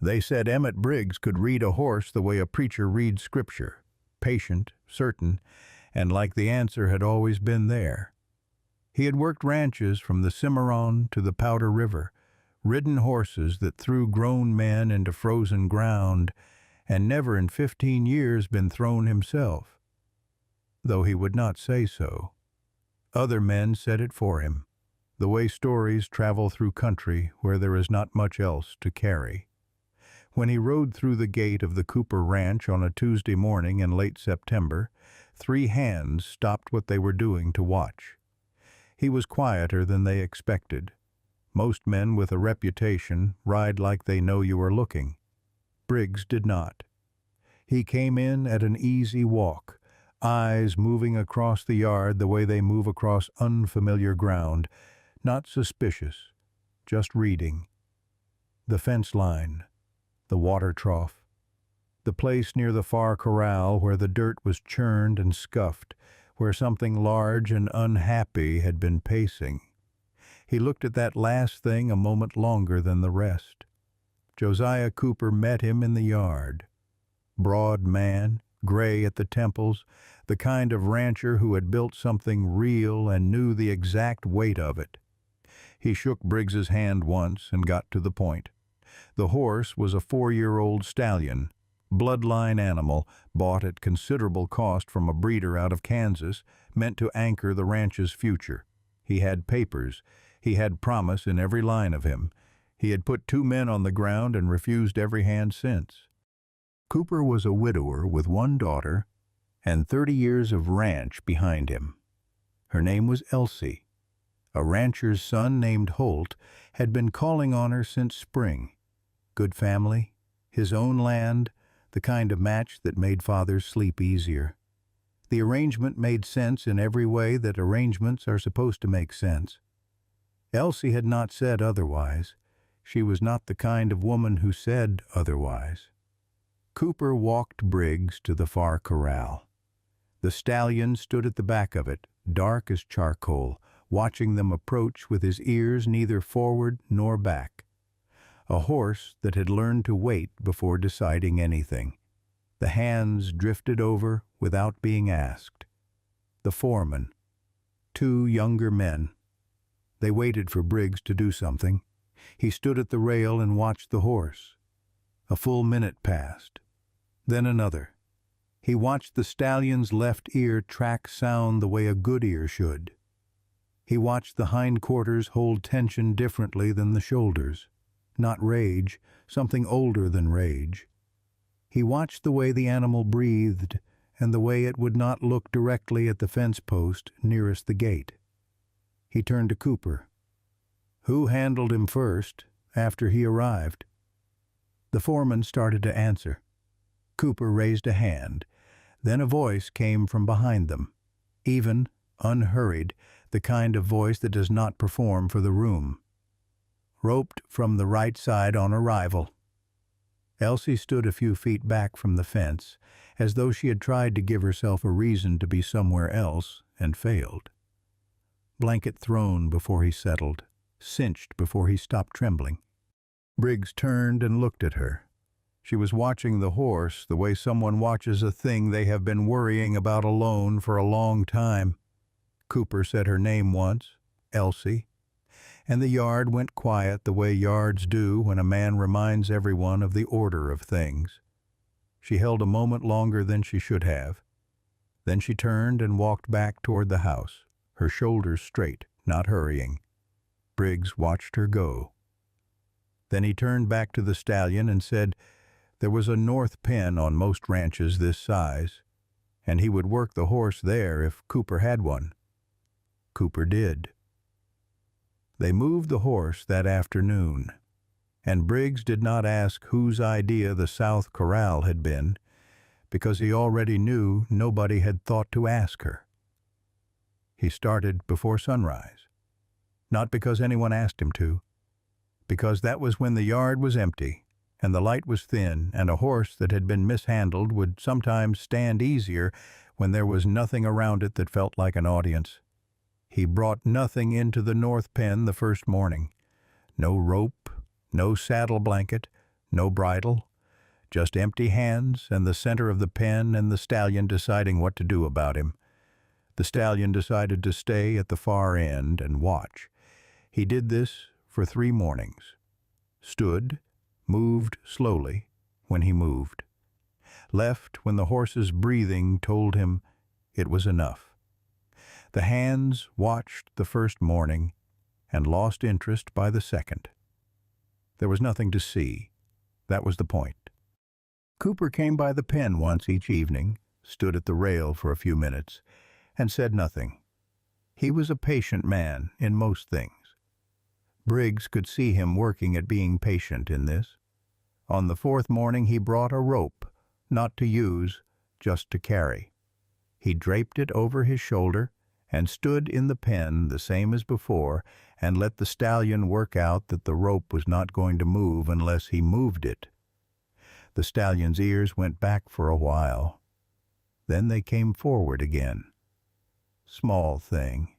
They said Emmett Briggs could read a horse the way a preacher reads scripture, patient, certain, and like the answer had always been there. He had worked ranches from the Cimarron to the Powder River, ridden horses that threw grown men into frozen ground, and never in 15 years been thrown himself, though he would not say so. Other men said it for him, the way stories travel through country where there is not much else to carry. When he rode through the gate of the Cooper Ranch on a Tuesday morning in late September, 3 hands stopped what they were doing to watch. He was quieter than they expected. Most men with a reputation ride like they know you are looking. Briggs did not. He came in at an easy walk, eyes moving across the yard the way they move across unfamiliar ground, not suspicious, just reading. The fence line, the water trough, the place near the far corral where the dirt was churned and scuffed, where something large and unhappy had been pacing. He looked at that last thing a moment longer than the rest. Josiah Cooper met him in the yard. Broad man, gray at the temples, the kind of rancher who had built something real and knew the exact weight of it. He shook Briggs's hand once and got to the point. The horse was a 4-year-old stallion, bloodline animal, bought at considerable cost from a breeder out of Kansas, meant to anchor the ranch's future. He had papers. He had promise in every line of him. He had put 2 men on the ground and refused every hand since. Cooper was a widower with 1 daughter and 30 years of ranch behind him. Her name was Elsie. A rancher's son named Holt had been calling on her since spring. Good family, his own land, the kind of match that made fathers sleep easier. The arrangement made sense in every way that arrangements are supposed to make sense. Elsie had not said otherwise. She was not the kind of woman who said otherwise. Cooper walked Briggs to the far corral. The stallion stood at the back of it, dark as charcoal, watching them approach with his ears neither forward nor back. A horse that had learned to wait before deciding anything. The hands drifted over without being asked. The foreman. 2 younger men. They waited for Briggs to do something. He stood at the rail and watched the horse. A full minute passed. Then another. He watched the stallion's left ear track sound the way a good ear should. He watched the hindquarters hold tension differently than the shoulders. Not rage, something older than rage. He watched the way the animal breathed and the way it would not look directly at the fence post nearest the gate. He turned to Cooper. Who handled him first, after he arrived? The foreman started to answer. Cooper raised a hand. Then a voice came from behind them. Even, unhurried, the kind of voice that does not perform for the room. Roped from the right side on arrival. Elsie stood a few feet back from the fence, as though she had tried to give herself a reason to be somewhere else, and failed. Blanket thrown before he settled, cinched before he stopped trembling. Briggs turned and looked at her. She was watching the horse the way someone watches a thing they have been worrying about alone for a long time. Cooper said her name once, Elsie, and the yard went quiet the way yards do when a man reminds everyone of the order of things. She held a moment longer than she should have. Then she turned and walked back toward the house, her shoulders straight, not hurrying. Briggs watched her go. Then he turned back to the stallion and said there was a north pen on most ranches this size, and he would work the horse there if Cooper had one. Cooper did. They moved the horse that afternoon, and Briggs did not ask whose idea the South Corral had been, because he already knew nobody had thought to ask her. He started before sunrise, not because anyone asked him to, because that was when the yard was empty, and the light was thin, and a horse that had been mishandled would sometimes stand easier when there was nothing around it that felt like an audience. He brought nothing into the north pen the first morning. No rope, no saddle blanket, No bridle, just empty hands and the center of the pen and the stallion deciding what to do about him. The stallion decided to stay at the far end and watch. He did this for 3 mornings. Stood, moved slowly when he moved. Left when the horse's breathing told him it was enough. The hands watched the first morning and lost interest by the second. There was nothing to see. That was the point. Cooper came by the pen once each evening, stood at the rail for a few minutes, and said nothing. He was a patient man in most things. Briggs could see him working at being patient in this. On the 4th morning he brought a rope, not to use, just to carry. He draped it over his shoulder and stood in the pen the same as before and let the stallion work out that the rope was not going to move unless he moved it. The stallion's ears went back for a while. Then they came forward again. Small thing.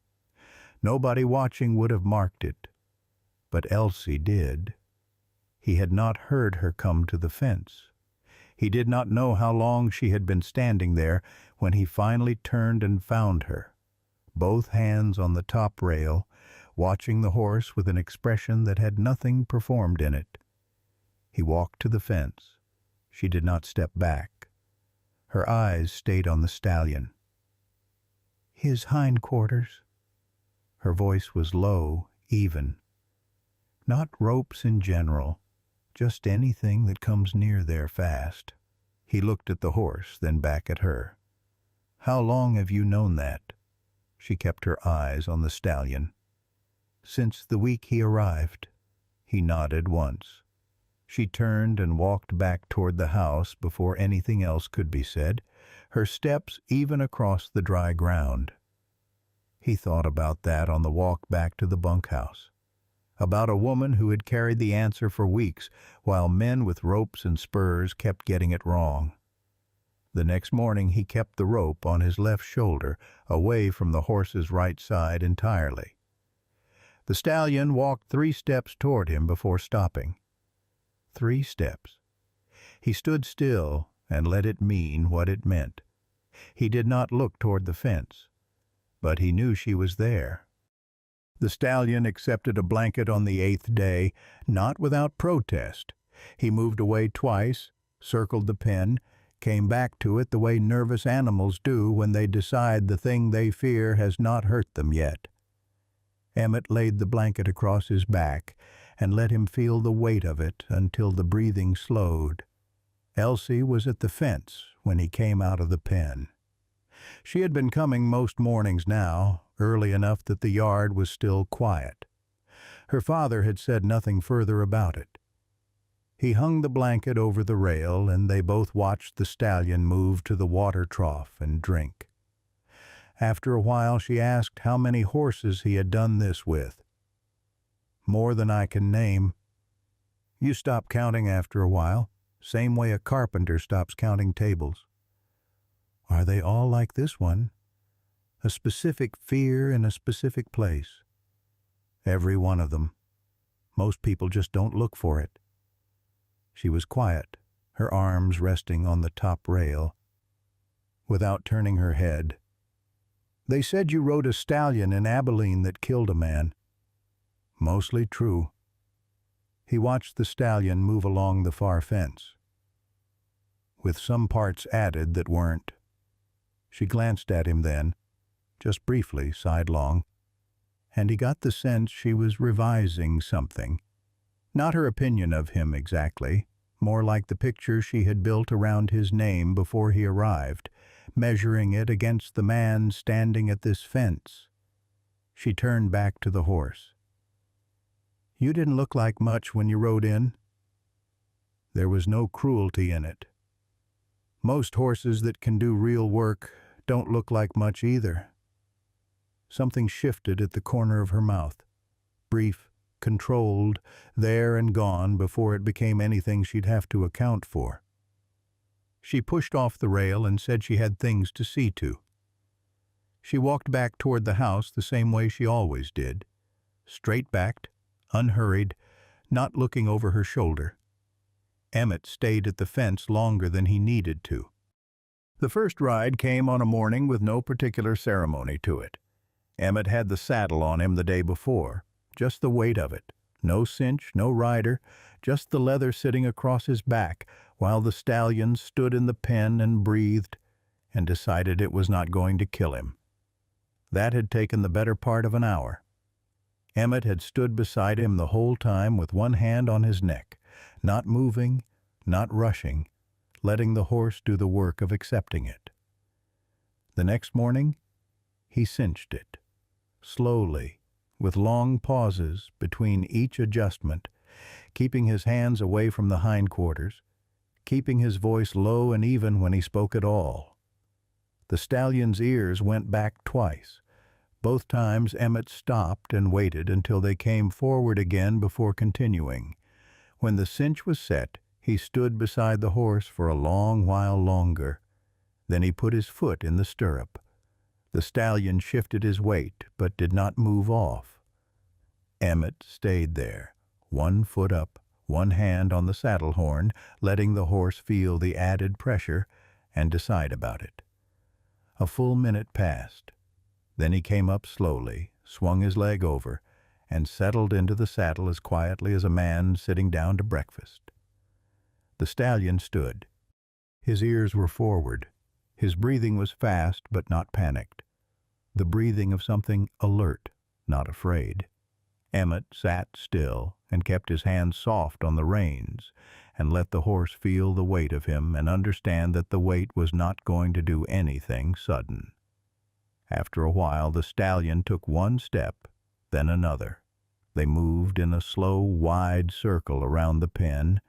Nobody watching would have marked it. But Elsie did. He had not heard her come to the fence. He did not know how long she had been standing there when he finally turned and found her, both hands on the top rail, watching the horse with an expression that had nothing performed in it. He walked to the fence. She did not step back. Her eyes stayed on the stallion. His hindquarters. Her voice was low, even. Not ropes in general, just anything that comes near there fast. He looked at the horse, then back at her. How long have you known that? She kept her eyes on the stallion. Since the week he arrived. He nodded once. She turned and walked back toward the house before anything else could be said, her steps even across the dry ground. He thought about that on the walk back to the bunkhouse. About a woman who had carried the answer for weeks, while men with ropes and spurs kept getting it wrong. The next morning he kept the rope on his left shoulder, away from the horse's right side entirely. The stallion walked 3 steps toward him before stopping. 3 steps. He stood still and let it mean what it meant. He did not look toward the fence, but he knew she was there. The stallion accepted a blanket on the 8th day, not without protest. He moved away twice, circled the pen, came back to it the way nervous animals do when they decide the thing they fear has not hurt them yet. Emmett laid the blanket across his back and let him feel the weight of it until the breathing slowed. Elsie was at the fence when he came out of the pen. She had been coming most mornings now, early enough that the yard was still quiet. Her father had said nothing further about it. He hung the blanket over the rail, and they both watched the stallion move to the water trough and drink. After a while she asked how many horses he had done this with. More than I can name. You stop counting after a while, same way a carpenter stops counting tables. Are they all like this one? A specific fear in a specific place. Every one of them. Most people just don't look for it. She was quiet, her arms resting on the top rail. Without turning her head. They said you rode a stallion in Abilene that killed a man. Mostly true. He watched the stallion move along the far fence, with some parts added that weren't. She glanced at him then, just briefly, sidelong, and he got the sense she was revising something. Not her opinion of him exactly, more like the picture she had built around his name before he arrived, measuring it against the man standing at this fence. She turned back to the horse. You didn't look like much when you rode in. There was no cruelty in it. Most horses that can do real work don't look like much either. Something shifted at the corner of her mouth. Brief, controlled, there and gone before it became anything she'd have to account for. She pushed off the rail and said she had things to see to. She walked back toward the house the same way she always did, straight-backed, unhurried, not looking over her shoulder. Emmett stayed at the fence longer than he needed to. The first ride came on a morning with no particular ceremony to it. Emmett had the saddle on him the day before, just the weight of it. No cinch, no rider, just the leather sitting across his back, while the stallion stood in the pen and breathed and decided it was not going to kill him. That had taken the better part of an hour. Emmett had stood beside him the whole time with one hand on his neck, not moving, not rushing, letting the horse do the work of accepting it. The next morning, he cinched it, slowly, with long pauses between each adjustment, keeping his hands away from the hindquarters, keeping his voice low and even when he spoke at all. The stallion's ears went back twice. Both times Emmett stopped and waited until they came forward again before continuing. When the cinch was set, he stood beside the horse for a long while longer. Then he put his foot in the stirrup. The stallion shifted his weight, but did not move off. Emmett stayed there, one foot up, one hand on the saddle horn, letting the horse feel the added pressure and decide about it. A full minute passed. Then he came up slowly, swung his leg over, and settled into the saddle as quietly as a man sitting down to breakfast. The stallion stood. His ears were forward. His breathing was fast but not panicked. The breathing of something alert, not afraid. Emmett sat still and kept his hands soft on the reins and let the horse feel the weight of him and understand that the weight was not going to do anything sudden. After a while, the stallion took one step, then another. They moved in a slow, wide circle around the pen,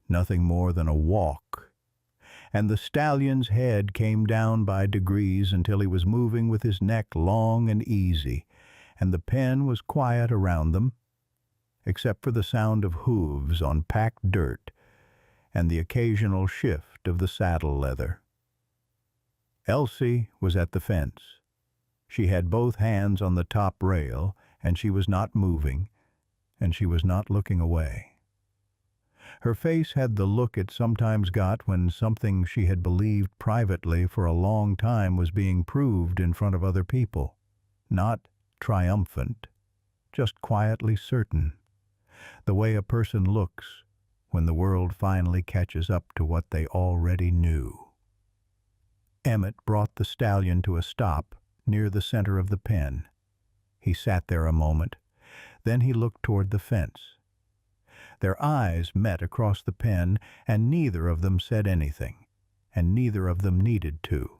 nothing more than a walk, and the stallion's head came down by degrees until he was moving with his neck long and easy, and the pen was quiet around them, except for the sound of hooves on packed dirt and the occasional shift of the saddle leather. Elsie was at the fence. She had both hands on the top rail, and she was not moving, and she was not looking away. Her face had the look it sometimes got when something she had believed privately for a long time was being proved in front of other people. Not triumphant, just quietly certain, the way a person looks when the world finally catches up to what they already knew. Emmett brought the stallion to a stop near the center of the pen. He sat there a moment. Then he looked toward the fence. Their eyes met across the pen, and neither of them said anything, and neither of them needed to.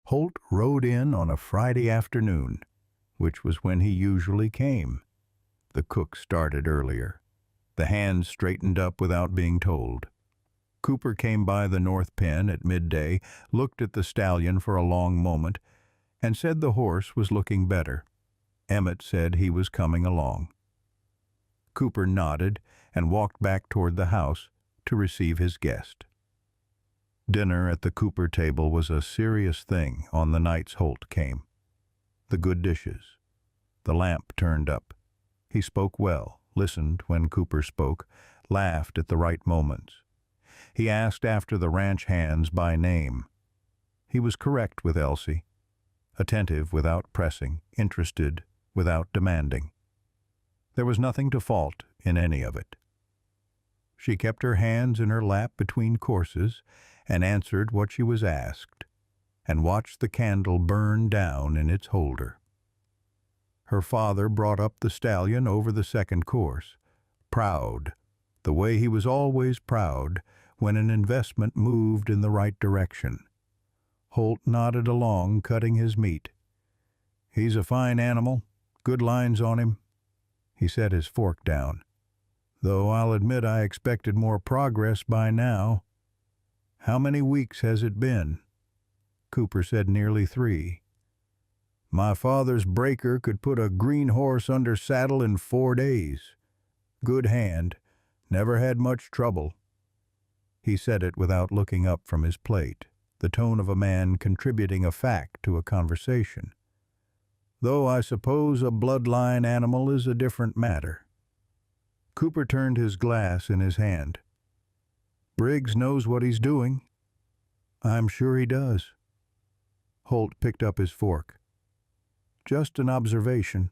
Holt rode in on a Friday afternoon, which was when he usually came. The cook started earlier. The hands straightened up without being told. Cooper came by the north pen at midday, looked at the stallion for a long moment, and said the horse was looking better. Emmett said he was coming along. Cooper nodded and walked back toward the house to receive his guest. Dinner at the Cooper table was a serious thing on the nights Holt came. The good dishes. The lamp turned up. He spoke well, listened when Cooper spoke, laughed at the right moments. He asked after the ranch hands by name. He was correct with Elsie, attentive without pressing, interested without demanding. There was nothing to fault in any of it. She kept her hands in her lap between courses and answered what she was asked, and watched the candle burn down in its holder. Her father brought up the stallion over the second course, proud, the way he was always proud when an investment moved in the right direction. Holt nodded along, cutting his meat. "He's a fine animal, good lines on him." He set his fork down. "Though I'll admit I expected more progress by now. How many weeks has it been?" Cooper said nearly 3. "My father's breaker could put a green horse under saddle in 4 days. Good hand, never had much trouble." He said it without looking up from his plate, the tone of a man contributing a fact to a conversation. "Though I suppose a bloodline animal is a different matter." Cooper turned his glass in his hand. Briggs knows what he's doing. I'm sure he does. Holt picked up his fork. Just an observation.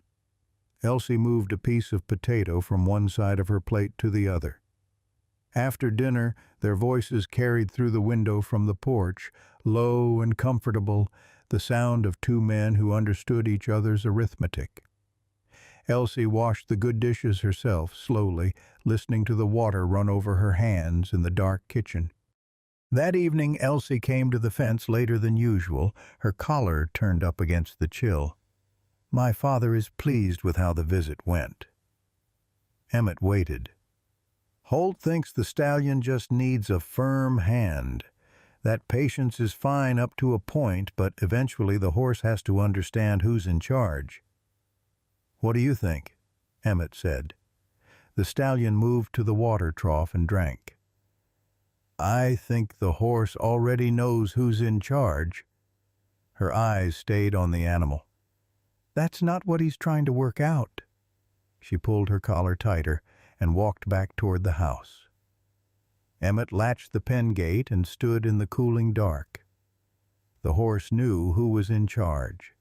Elsie moved a piece of potato from one side of her plate to the other. After dinner, their voices carried through the window from the porch, low and comfortable, the sound of two men who understood each other's arithmetic. Elsie washed the good dishes herself, slowly, listening to the water run over her hands in the dark kitchen. That evening Elsie came to the fence later than usual, her collar turned up against the chill. "My father is pleased with how the visit went." Emmett waited. "Holt thinks the stallion just needs a firm hand. That patience is fine up to a point, but eventually the horse has to understand who's in charge." "What do you think?" Emmett said. The stallion moved to the water trough and drank. "I think the horse already knows who's in charge." Her eyes stayed on the animal. "That's not what he's trying to work out." She pulled her collar tighter and walked back toward the house. Emmett latched the pen gate and stood in the cooling dark. The horse knew who was in charge.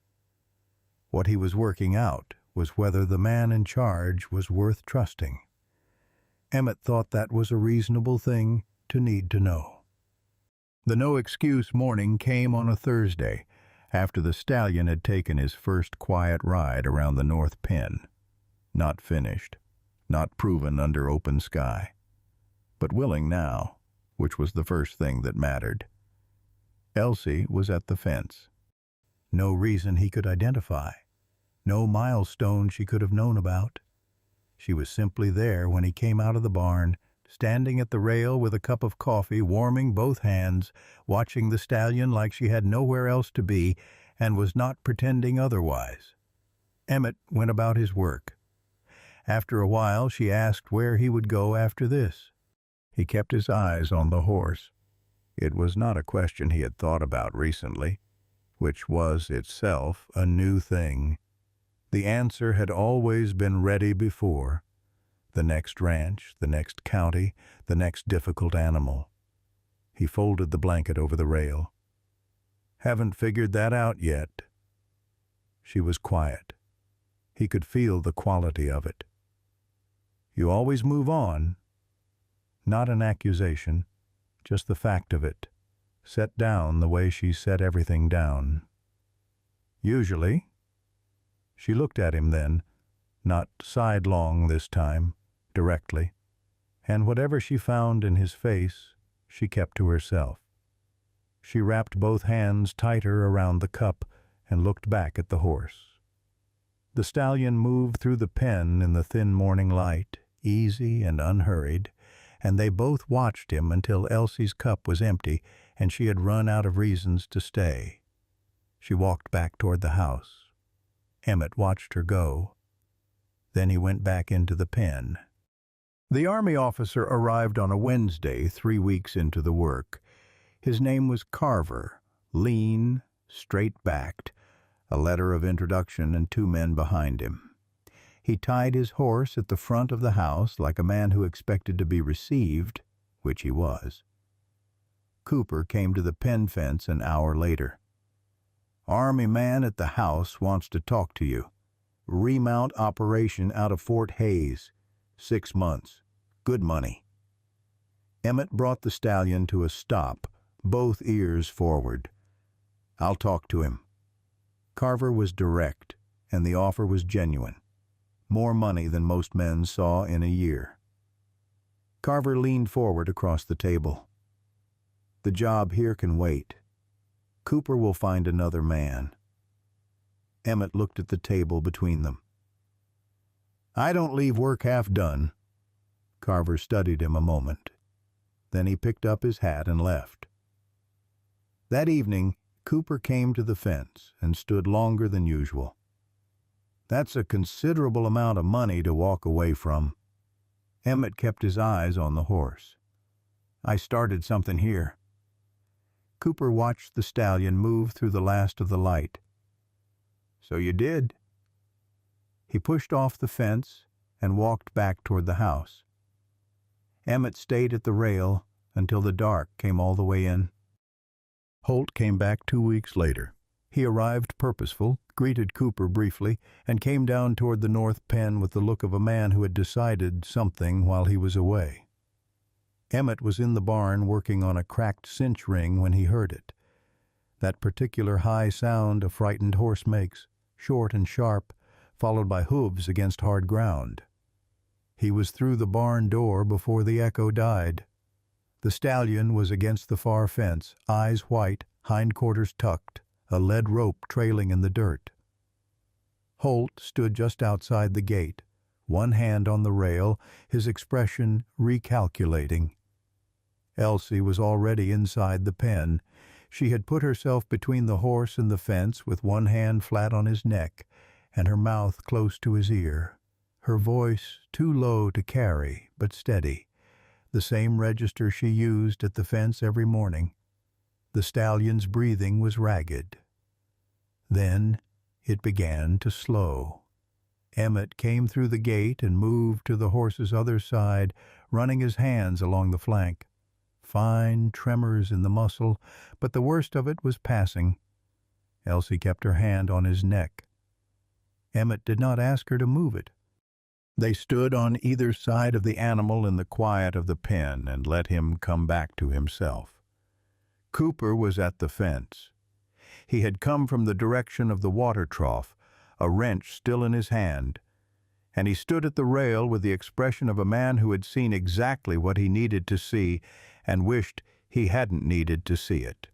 What he was working out was whether the man in charge was worth trusting. Emmett thought that was a reasonable thing to need to know. The no-excuse morning came on a Thursday, after the stallion had taken his first quiet ride around the North Pen. Not finished, not proven under open sky, but willing now, which was the first thing that mattered. Elsie was at the fence. No reason he could identify, no milestone she could have known about. She was simply there when he came out of the barn, standing at the rail with a cup of coffee, warming both hands, watching the stallion like she had nowhere else to be, and was not pretending otherwise. Emmett went about his work. After a while she asked where he would go after this. He kept his eyes on the horse. It was not a question he had thought about recently, which was itself a new thing. The answer had always been ready before. The next ranch, the next county, the next difficult animal. He folded the blanket over the rail. "Haven't figured that out yet." She was quiet. He could feel the quality of it. "You always move on." Not an accusation, just the fact of it, set down the way she set everything down. "Usually." She looked at him then, not sidelong this time, directly, and whatever she found in his face, she kept to herself. She wrapped both hands tighter around the cup and looked back at the horse. The stallion moved through the pen in the thin morning light, easy and unhurried, and they both watched him until Elsie's cup was empty and she had run out of reasons to stay. She walked back toward the house. Emmett watched her go. Then he went back into the pen. The Army officer arrived on a Wednesday, 3 weeks into the work. His name was Carver, lean, straight-backed, a letter of introduction and 2 men behind him. He tied his horse at the front of the house like a man who expected to be received, which he was. Cooper came to the pen fence an hour later. "Army man at the house wants to talk to you. Remount operation out of Fort Hays. 6 months. Good money." Emmett brought the stallion to a stop, both ears forward. "I'll talk to him." Carver was direct, and the offer was genuine. More money than most men saw in a year. Carver leaned forward across the table. "The job here can wait. Cooper will find another man." Emmett looked at the table between them. "I don't leave work half done." Carver studied him a moment. Then he picked up his hat and left. That evening, Cooper came to the fence and stood longer than usual. "That's a considerable amount of money to walk away from." Emmett kept his eyes on the horse. "I started something here." Cooper watched the stallion move through the last of the light. "So you did." He pushed off the fence and walked back toward the house. Emmett stayed at the rail until the dark came all the way in. Holt came back 2 weeks later. He arrived purposeful, greeted Cooper briefly, and came down toward the north pen with the look of a man who had decided something while he was away. Emmett was in the barn working on a cracked cinch ring when he heard it. That particular high sound a frightened horse makes, short and sharp, followed by hooves against hard ground. He was through the barn door before the echo died. The stallion was against the far fence, eyes white, hindquarters tucked, a lead rope trailing in the dirt. Holt stood just outside the gate, one hand on the rail, his expression recalculating. Elsie was already inside the pen. She had put herself between the horse and the fence with one hand flat on his neck and her mouth close to his ear, her voice too low to carry, but steady, the same register she used at the fence every morning. The stallion's breathing was ragged. Then it began to slow. Emmett came through the gate and moved to the horse's other side, running his hands along the flank. Fine tremors in the muscle, but the worst of it was passing. Elsie kept her hand on his neck. Emmett did not ask her to move it. They stood on either side of the animal in the quiet of the pen and let him come back to himself. Cooper was at the fence. He had come from the direction of the water trough, a wrench still in his hand, and he stood at the rail with the expression of a man who had seen exactly what he needed to see and wished he hadn't needed to see it.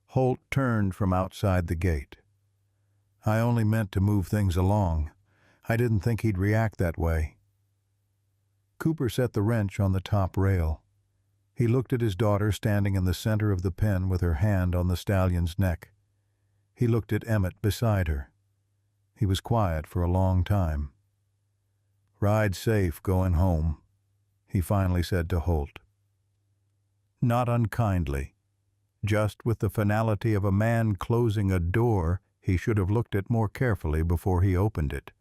Holt turned from outside the gate. "I only meant to move things along. I didn't think he'd react that way." Cooper set the wrench on the top rail. He looked at his daughter standing in the center of the pen with her hand on the stallion's neck. He looked at Emmett beside her. He was quiet for a long time. "Ride safe going home," he finally said to Holt. Not unkindly, just with the finality of a man closing a door he should have looked at more carefully before he opened it.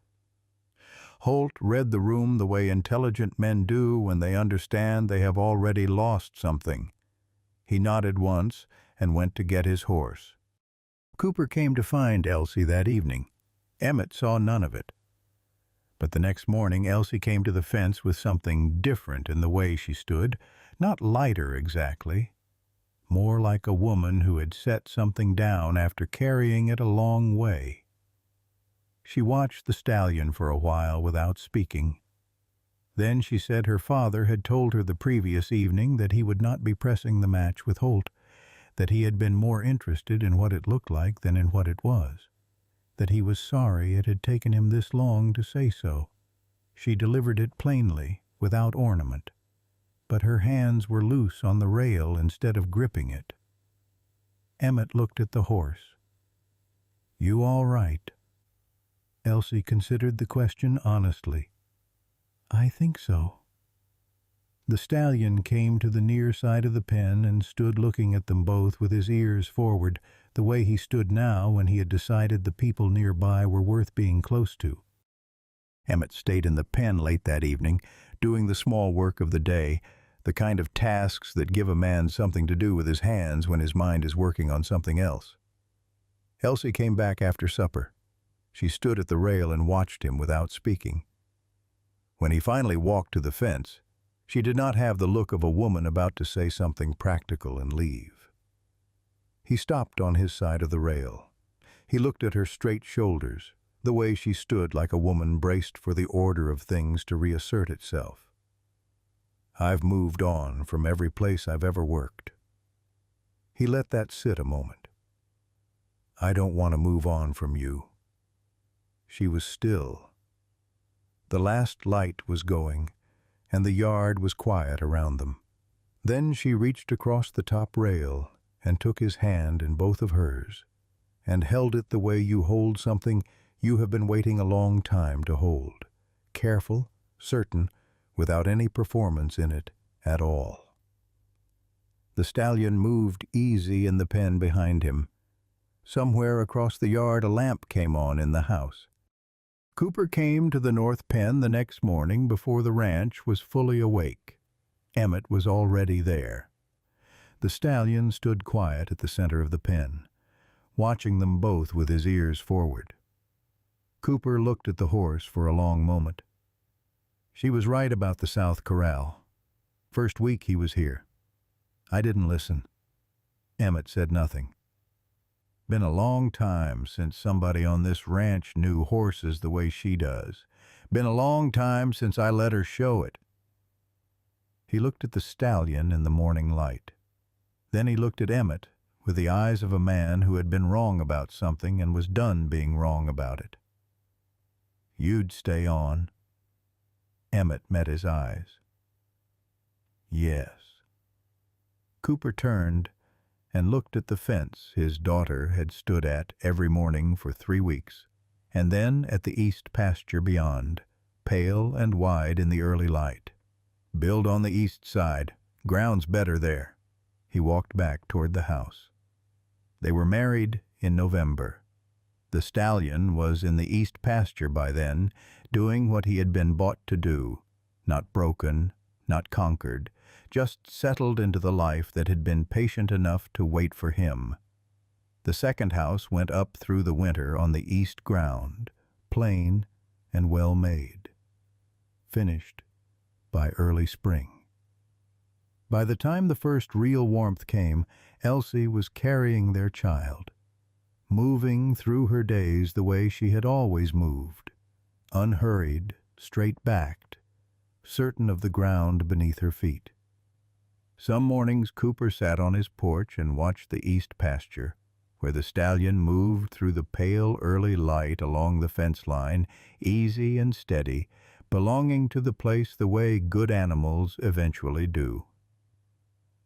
Holt read the room the way intelligent men do when they understand they have already lost something. He nodded once and went to get his horse. Cooper came to find Elsie that evening. Emmett saw none of it. But the next morning Elsie came to the fence with something different in the way she stood, not lighter exactly, more like a woman who had set something down after carrying it a long way. She watched the stallion for a while without speaking. Then she said her father had told her the previous evening that he would not be pressing the match with Holt, that he had been more interested in what it looked like than in what it was, that he was sorry it had taken him this long to say so. She delivered it plainly, without ornament, but her hands were loose on the rail instead of gripping it. Emmett looked at the horse. "You all right?" Elsie considered the question honestly. "I think so." The stallion came to the near side of the pen and stood looking at them both with his ears forward, the way he stood now when he had decided the people nearby were worth being close to. Emmett stayed in the pen late that evening, doing the small work of the day, the kind of tasks that give a man something to do with his hands when his mind is working on something else. Elsie came back after supper. She stood at the rail and watched him without speaking. When he finally walked to the fence, she did not have the look of a woman about to say something practical and leave. He stopped on his side of the rail. He looked at her straight shoulders, the way she stood like a woman braced for the order of things to reassert itself. "I've moved on from every place I've ever worked." He let that sit a moment. "I don't want to move on from you." She was still. The last light was going, and the yard was quiet around them. Then she reached across the top rail and took his hand in both of hers, and held it the way you hold something you have been waiting a long time to hold, careful, certain, without any performance in it at all. The stallion moved easy in the pen behind him. Somewhere across the yard a lamp came on in the house. Cooper came to the north pen the next morning before the ranch was fully awake. Emmett was already there. The stallion stood quiet at the center of the pen, watching them both with his ears forward. Cooper looked at the horse for a long moment. She was right about the South Corral. First week he was here. I didn't listen. Emmett said nothing. Been a long time since somebody on this ranch knew horses the way she does. Been a long time since I let her show it. He looked at the stallion in the morning light. Then he looked at Emmett with the eyes of a man who had been wrong about something and was done being wrong about it. You'd stay on. Emmett met his eyes. Yes. Cooper turned and looked at the fence his daughter had stood at every morning for 3 weeks, and then at the east pasture beyond, pale and wide in the early light. Build on the east side. Ground's better there. He walked back toward the house. They were married in November. The stallion was in the east pasture by then, doing what he had been bought to do, not broken, not conquered, just settled into the life that had been patient enough to wait for him. The second house went up through the winter on the east ground, plain and well made, finished by early spring. By the time the first real warmth came, Elsie was carrying their child, moving through her days the way she had always moved, unhurried, straight-backed, certain of the ground beneath her feet. Some mornings Cooper sat on his porch and watched the east pasture, where the stallion moved through the pale early light along the fence line, easy and steady, belonging to the place the way good animals eventually do.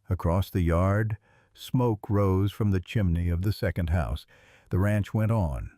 Across the yard, smoke rose from the chimney of the second house. The ranch went on,